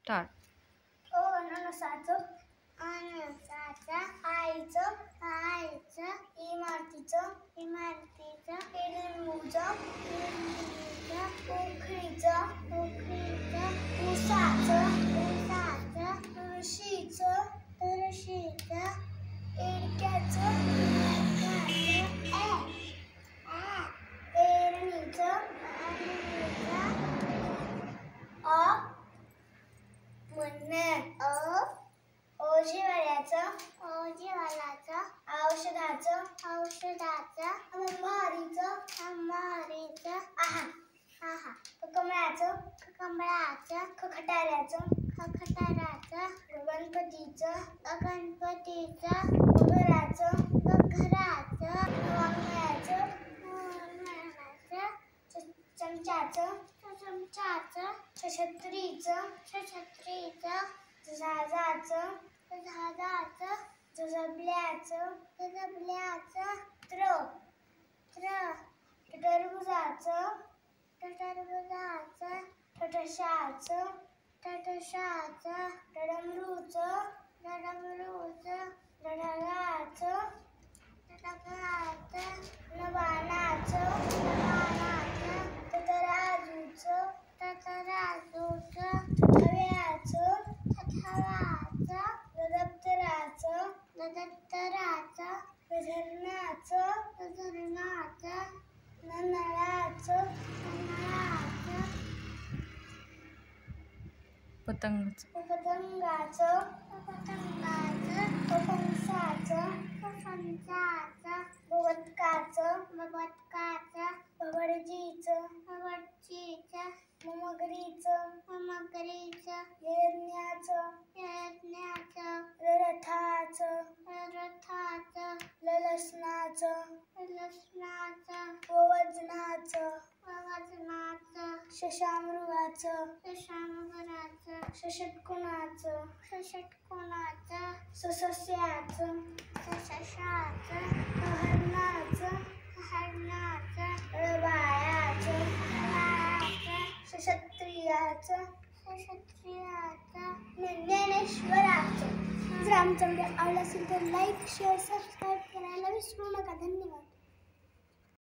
Start. अननसाचं आईचं इमारतीचं लिंबूचं पोखरीचं ऊसाचं तुळशीचं एडक्याचं पेरणीचं ओझेवाल्याचं औषधाचं कमळाचं खटाऱ्याचं गणपतीचं घराचं वाङ्मयाचं चमच्याचं छत्रीचं जहाजाचं झबल्याचं टरबुजाचं टटशाचं डमरूचं ढगाळाचं नवानाचं तराजूचं थव्याचं दप्तराचं धरणाचं नळाचं पतंगाचं फणसाचं बबटकाचं भवडजीचं मगरीचं हिरण्याचं रथाचं लसणाचं वजनाचं शशामृगाचं षषटकोणाचं सस्याचं हरणाचं रबाळाचं क्षत्रियाचं ज्ञानेश्वराचं. जर आमचा व्हिडिओ आवडला असेल तर लाईक शेअर सबस्क्राईब करायला विसरू नका. धन्यवाद.